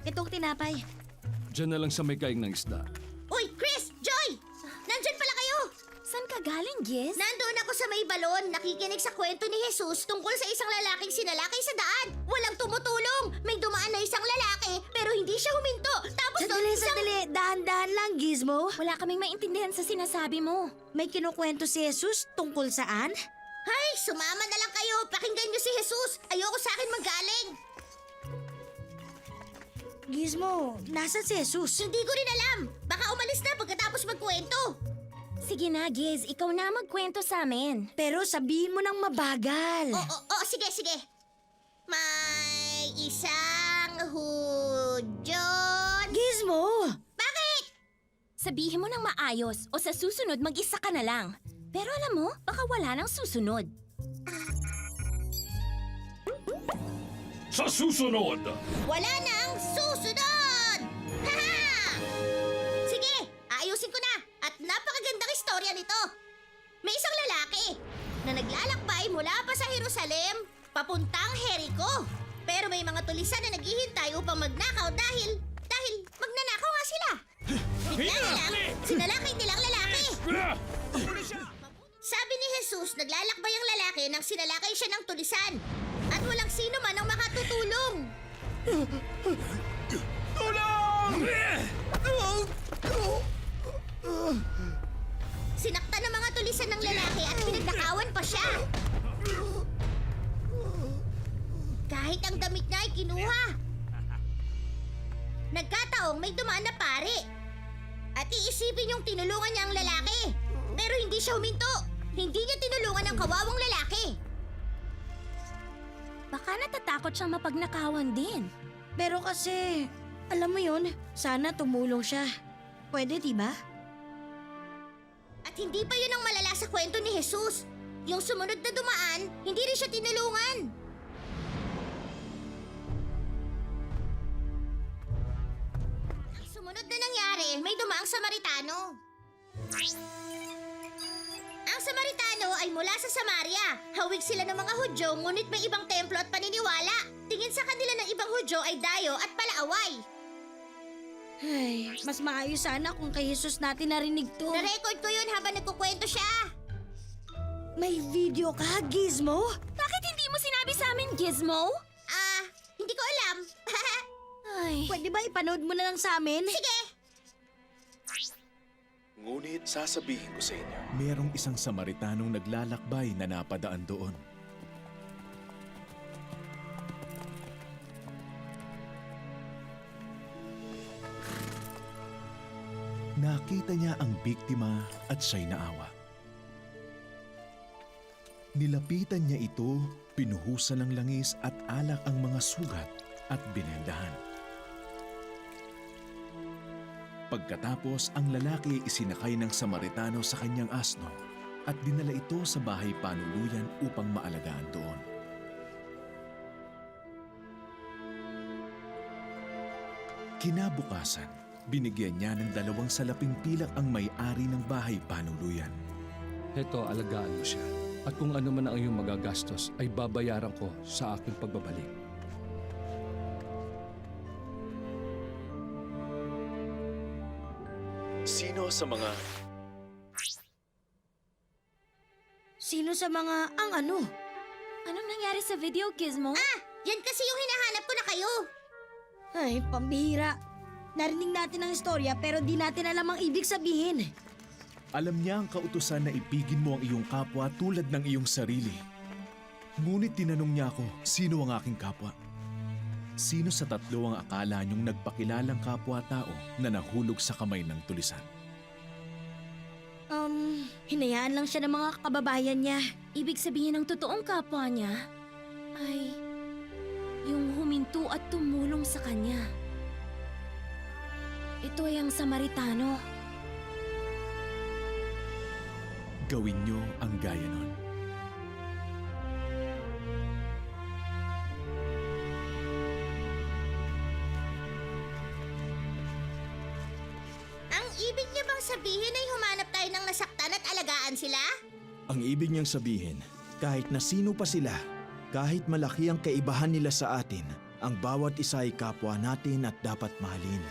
Itong tinapay. Diyan na lang sa may kaing ng isda. Uy, Chris! Joy! Nandyan pala kayo! Saan ka galing, Giz? Nandoon ako sa may balon, nakikinig sa kwento ni Jesus tungkol sa isang lalaking sinalakay sa daan. Walang tumutulong. May dumaan na isang lalaki, pero hindi siya huminto. Tapos Sandali. Dahan-dahan lang, Gizmo. Wala kaming maintindihan sa sinasabi mo. May kinukwento si Jesus tungkol saan? Hay, sumama na lang kayo. Pakinggan niyo si Jesus. Ayoko sa akin magaling. Gizmo, nasa si Jesus? Hindi ko rin alam. Baka umalis na pagkatapos magkwento. Sige na, Giz. Ikaw na magkwento sa amin. Pero sabihin mo ng mabagal. Oo, sige. May isang hudyon. Gizmo! Bakit? Sabihin mo ng maayos o sa susunod mag-isa ka na lang. Pero alam mo, baka wala nang susunod. Sa susunod! Wala nang susunod! Haha! Sige, ayusin ko na. At napakagandang istorya nito. May isang lalaki na naglalakbay mula pa sa Jerusalem papuntang Jericho. Pero may mga tulisan na naghihintay upang magnakaw dahil magnanakaw nga sila. Bigla na lang, sinalakay nilang lalaki. Sabi ni Jesus, naglalakbay ang lalaki nang sinalakay siya ng tulisan. At walang sino man ang makatutulong. Sinaktan ng mga tulisan ng lalaki at pinagnakawan pa siya. Kahit ang damit niya ay kinuha. Nagkataong may dumaan na pare. At iisipin yung tinulungan niya ang lalaki. Pero hindi siya huminto. Hindi niya tinulungan ang kawawang lalaki. Baka natatakot siyang mapagnakawan din. Pero kasi, alam mo yun, sana tumulong siya. Pwede, diba? At hindi pa yun ang malala sa kwento ni Jesus. Yung sumunod na dumaan, hindi rin siya tinulungan. Ang sumunod na nangyari, may dumaang Samaritano. Ang Samaritano ay mula sa Samaria. Hawig sila ng mga Hudyo, ngunit may ibang templo at paniniwala. Tingin sa kanila ng ibang Hudyo ay dayo at palaaway. Ay, mas maayos sana kung kay Jesus natin narinig to. Na-record ko yun habang nagkukwento siya. May video ka, Gizmo? Bakit hindi mo sinabi sa amin, Gizmo? Hindi ko alam. Ay, Pwede ba ipanood mo na lang sa amin? Sige. Ngunit sasabihin ko sa inyo, mayroong isang Samaritanong naglalakbay na napadaan doon. Nakita niya ang biktima at siya'y naawa. Nilapitan niya ito, pinuhusan ng langis at alak ang mga sugat at binendahan. Pagkatapos, ang lalaki isinakay ng Samaritano sa kanyang asno at dinala ito sa bahay panuluyan upang maalagaan doon. Kinabukasan, binigyan niya ng 2 salaping pilak ang may-ari ng bahay panuluyan. Heto, alagaan mo siya. At kung ano man ang iyong magagastos, ay babayaran ko sa aking pagbabalik. Sino sa mga ang ano? anong nangyari sa video, Gizmo? Yan kasi yung hinahanap ko na kayo. Ay, pambihira. Narinig natin ang istorya pero di natin alam ang ibig sabihin. alam niya ang kautusan na ipigin mo ang iyong kapwa tulad ng iyong sarili. Ngunit tinanong niya ako, sino ang aking kapwa? Sino sa 3 ang akala niyong nagpakilalang kapwa-tao na nahulog sa kamay ng tulisan? Hinayaan lang siya ng mga kababayan niya. Ibig sabihin ng totoong kapwa niya ay yung huminto at tumulong sa kanya. Ito ay ang Samaritano. Gawin niyo ang gaya nun. Ang ibig niya bang sabihin ay humanap tayo ng nasaktan at alagaan sila? Ang ibig niyang sabihin, kahit na sino pa sila, kahit malaki ang kaibahan nila sa atin, Ang bawat isa ay kapwa natin at dapat mahalin.